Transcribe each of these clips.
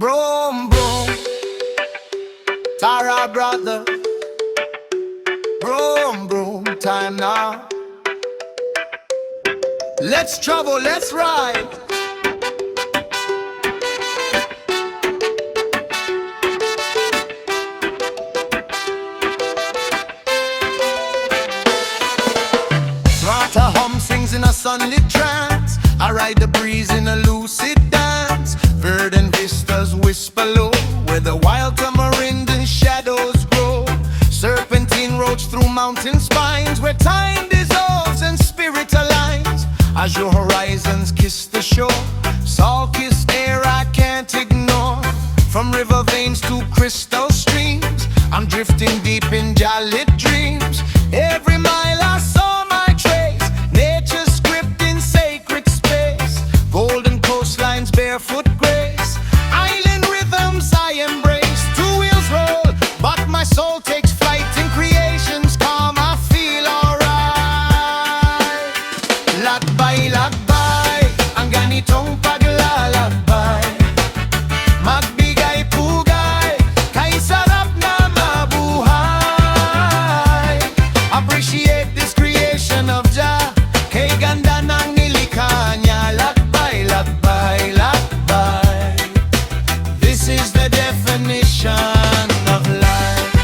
Broom, broom, Tara brother. Broom, broom, time now. Let's travel, let's ride. Smarter hum sings in a sunlit trance. I ride the breeze in a lucid dance. Verdant vistas whisper low, where the wild tamarind and shadows grow. Serpentine roads through mountain spines, where time dissolves and spirit aligns. As your horizons kiss the shore, salt-kissed air I can't ignore. From river veins to crystal streams, I'm drifting deep in jolly dreams. Every mile I saw my trace, nature's script in sacred space. Golden coastlines, barefoot grace, island rhythms I embrace. Two wheels roll, but my soul takes flight in creation's calm. I feel alright. Lakbay, lakbay, ang ganitong paglalakbay. Magbigay pugay, kay sarap na mabuhay. Appreciate this creation of Jah, kay ganda ng nilikha niya. Lakbay, lakbay, lakbay. This is the definition of life.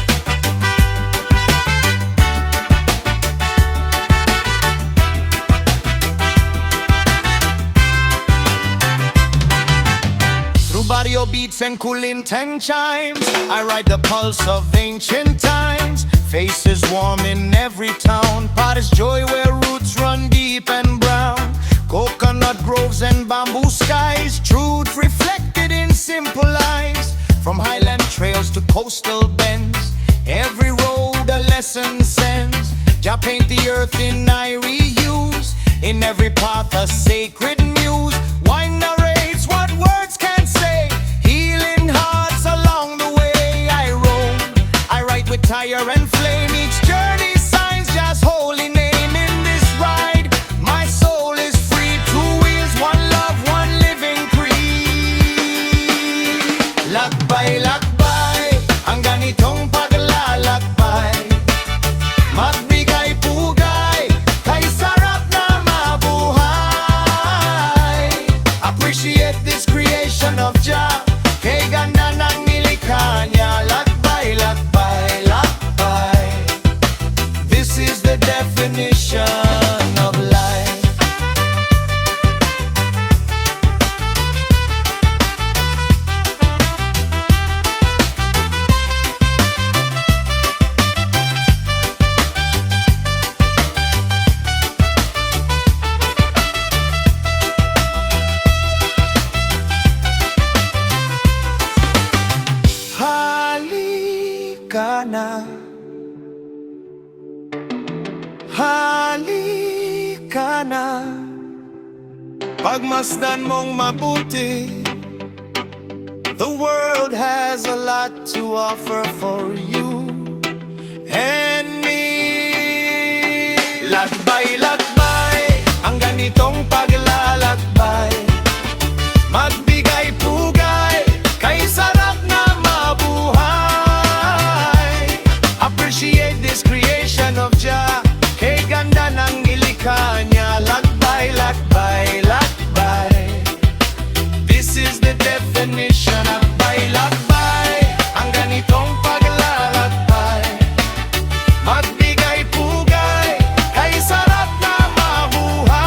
Through barrio beats and Kulintang chimes, I ride the pulse of ancient times. Faces warm in every town, Paris joy where roots run deep and brown. Coconut groves and bamboo skies, truth reflected in simple eyes. From highland trails to coastal bends, every road a lesson sends. Jah paint the earth in irie hues, in every path a sacred muse. Wine narrates what words can't say, healing hearts along the way. I roam, I write with tire and flame. Each journey signs Jah's holy name. In this ride, my soul is free. Two wheels, one love, one living creed. Lakbay, lakbay, ang ganitong paglalakbay. Magbigay pugay, kay sarap na mabuhay. Appreciate this creation of Jah, kay ganda ng nilikha niya. Lakbay, lakbay, lakbay. This is the definition of life. Halika na, halika na, pagmasdan mong mabuti. The world has a lot to offer for you and me. Lakbay, lakbay, ang ganitong paglalakbay. Magbigay pugay, kay sarap na mabuhay. Appreciate this creation of Jah, kay ganda ng nilikha niya. Lakbay, lakbay, lakbay. This is the definition. Lakbay, lakbay, ang ganitong paglalakbay. Magbigay pugay, kay sarap na mabuhay.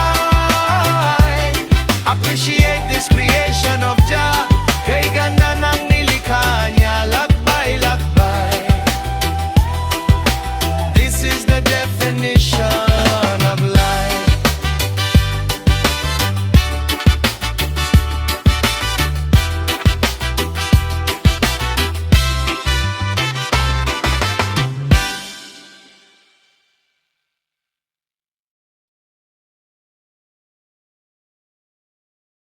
Appreciate this creation of Jah, kay ganda ng nilikha niya. Lakbay, lakbay. This is the definition